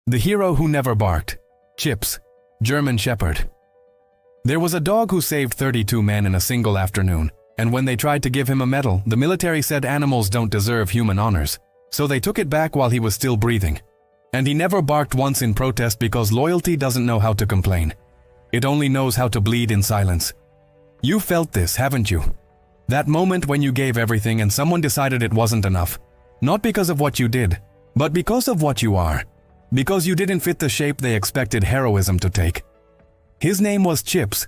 The hero who never barked. Chips, German Shepherd. There was a dog who saved 32 men in a single afternoon, and when they tried to give him a medal, the military said animals don't deserve human honors, so they took it back while he was still breathing. And he never barked once in protest because loyalty doesn't know how to complain. It only knows how to bleed in silence. You felt this, haven't you? That moment when you gave everything and someone decided it wasn't enough. Not because of what you did, but because of what you are. Because you didn't fit the shape they expected heroism to take. His name was Chips.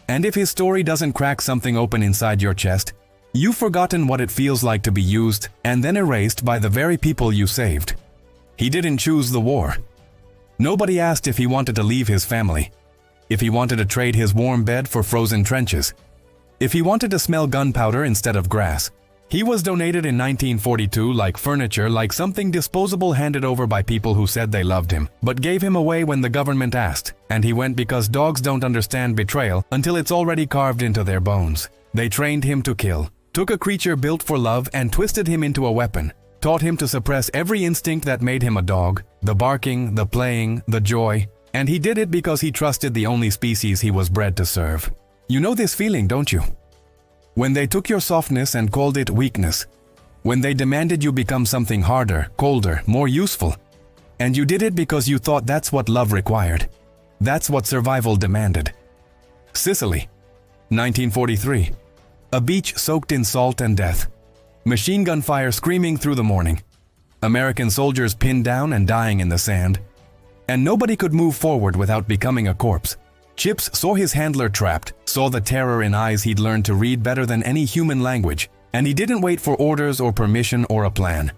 And if his story doesn't crack something open inside your chest, you've forgotten what it feels like to be used and then erased by the very people you saved. He didn't choose the war. Nobody asked if he wanted to leave his family, if he wanted to trade his warm bed for frozen trenches, if he wanted to smell gunpowder instead of grass. He was donated in 1942 like furniture, like something disposable handed over by people who said they loved him, but gave him away when the government asked, and he went because dogs don't understand betrayal until it's already carved into their bones. They trained him to kill, took a creature built for love and twisted him into a weapon, taught him to suppress every instinct that made him a dog, the barking, the playing, the joy, and he did it because he trusted the only species he was bred to serve. You know this feeling, don't you? When they took your softness and called it weakness. When they demanded you become something harder, colder, more useful. And you did it because you thought that's what love required. That's what survival demanded. Sicily, 1943. A beach soaked in salt and death. Machine gun fire screaming through the morning. American soldiers pinned down and dying in the sand. And nobody could move forward without becoming a corpse. Chips saw his handler trapped, saw the terror in eyes he'd learned to read better than any human language, and he didn't wait for orders or permission or a plan.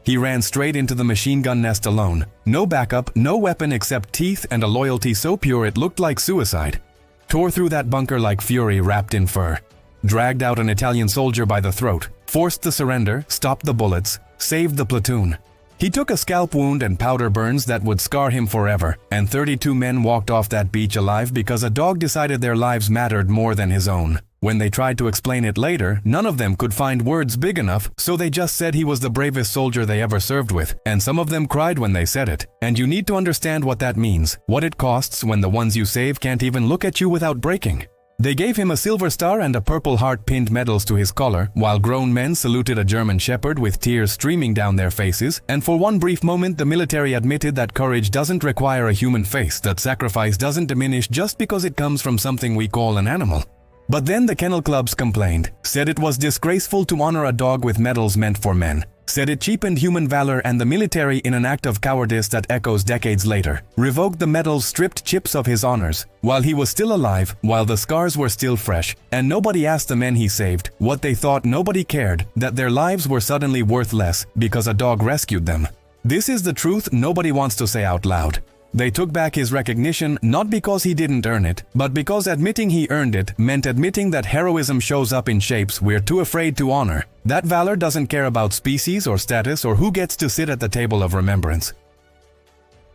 He ran straight into the machine gun nest alone, no backup, no weapon except teeth and a loyalty so pure it looked like suicide. Tore through that bunker like fury wrapped in fur. Dragged out an Italian soldier by the throat, forced the surrender, stopped the bullets, saved the platoon. He took a scalp wound and powder burns that would scar him forever, and 32 men walked off that beach alive because a dog decided their lives mattered more than his own. When they tried to explain it later, none of them could find words big enough, so they just said he was the bravest soldier they ever served with, and some of them cried when they said it. And you need to understand what that means, what it costs when the ones you save can't even look at you without breaking. They gave him a silver star and a Purple Heart pinned medals to his collar, while grown men saluted a German Shepherd with tears streaming down their faces, and for one brief moment the military admitted that courage doesn't require a human face, that sacrifice doesn't diminish just because it comes from something we call an animal. But then the kennel clubs complained, said it was disgraceful to honor a dog with medals meant for men, said it cheapened human valor, and the military, in an act of cowardice that echoes decades later, revoked the medals, stripped Chips of his honors, while he was still alive, while the scars were still fresh, and nobody asked the men he saved what they thought. Nobody cared, that their lives were suddenly worth less because a dog rescued them. This is the truth nobody wants to say out loud. They took back his recognition not because he didn't earn it, but because admitting he earned it meant admitting that heroism shows up in shapes we're too afraid to honor. That valor doesn't care about species or status or who gets to sit at the table of remembrance.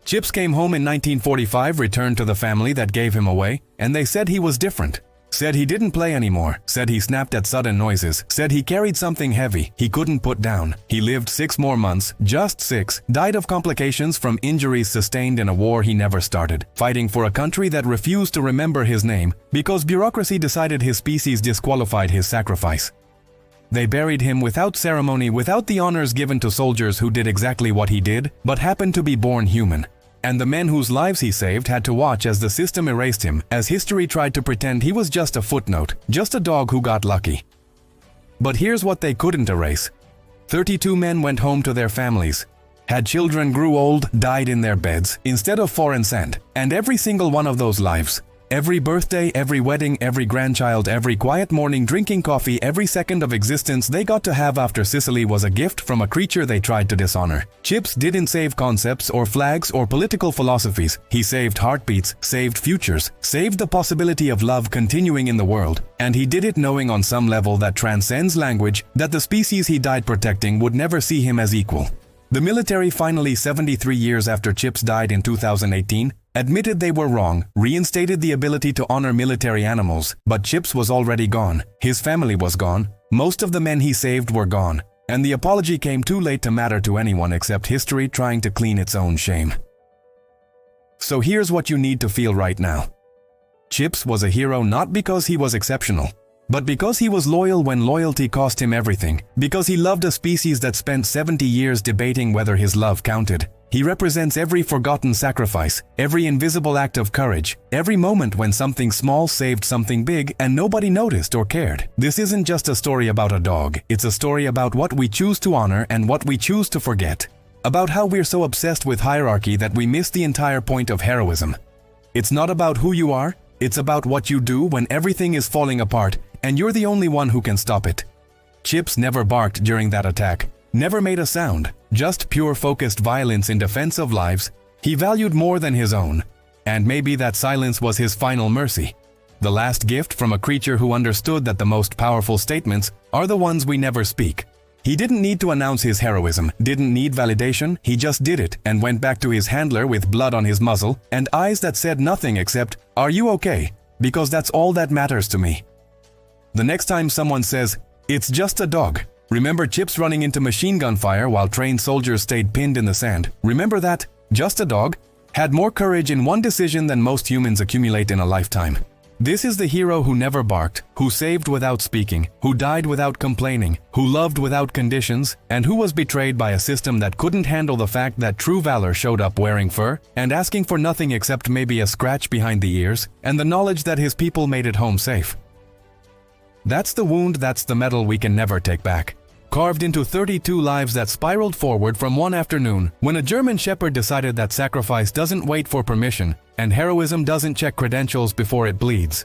Chips came home in 1945, returned to the family that gave him away, and they said he was different. Said he didn't play anymore, said he snapped at sudden noises, said he carried something heavy he couldn't put down. He lived 6 more months, just 6, died of complications from injuries sustained in a war he never started, fighting for a country that refused to remember his name because bureaucracy decided his species disqualified his sacrifice. They buried him without ceremony, without the honors given to soldiers who did exactly what he did, but happened to be born human. And the men whose lives he saved had to watch as the system erased him, as history tried to pretend he was just a footnote, just a dog who got lucky. But here's what they couldn't erase. 32 men went home to their families, had children, grew old, died in their beds, instead of foreign sand. And every single one of those lives, every birthday, every wedding, every grandchild, every quiet morning drinking coffee, every second of existence they got to have after Sicily was a gift from a creature they tried to dishonor. Chips didn't save concepts or flags or political philosophies. He saved heartbeats, saved futures, saved the possibility of love continuing in the world. And he did it knowing on some level that transcends language that the species he died protecting would never see him as equal. The military finally, 73 years after Chips died in 2018, admitted they were wrong, reinstated the ability to honor military animals, but Chips was already gone. His family was gone. Most of the men he saved were gone. And the apology came too late to matter to anyone except history trying to clean its own shame. So here's what you need to feel right now. Chips was a hero not because he was exceptional, but because he was loyal when loyalty cost him everything, because he loved a species that spent 70 years debating whether his love counted. He represents every forgotten sacrifice, every invisible act of courage, every moment when something small saved something big and nobody noticed or cared. This isn't just a story about a dog, it's a story about what we choose to honor and what we choose to forget. About how we're so obsessed with hierarchy that we miss the entire point of heroism. It's not about who you are, it's about what you do when everything is falling apart and you're the only one who can stop it. Chips never barked during that attack, never made a sound, just pure focused violence in defense of lives he valued more than his own. And maybe that silence was his final mercy. The last gift from a creature who understood that the most powerful statements are the ones we never speak. He didn't need to announce his heroism, didn't need validation, he just did it and went back to his handler with blood on his muzzle and eyes that said nothing except, "Are you okay?" Because that's all that matters to me. The next time someone says, "It's just a dog," remember Chips running into machine gun fire while trained soldiers stayed pinned in the sand. Remember that, just a dog, had more courage in one decision than most humans accumulate in a lifetime. This is the hero who never barked, who saved without speaking, who died without complaining, who loved without conditions, and who was betrayed by a system that couldn't handle the fact that true valor showed up wearing fur and asking for nothing except maybe a scratch behind the ears and the knowledge that his people made it home safe. That's the wound, that's the medal we can never take back. Carved into 32 lives that spiraled forward from one afternoon when a German Shepherd decided that sacrifice doesn't wait for permission and heroism doesn't check credentials before it bleeds.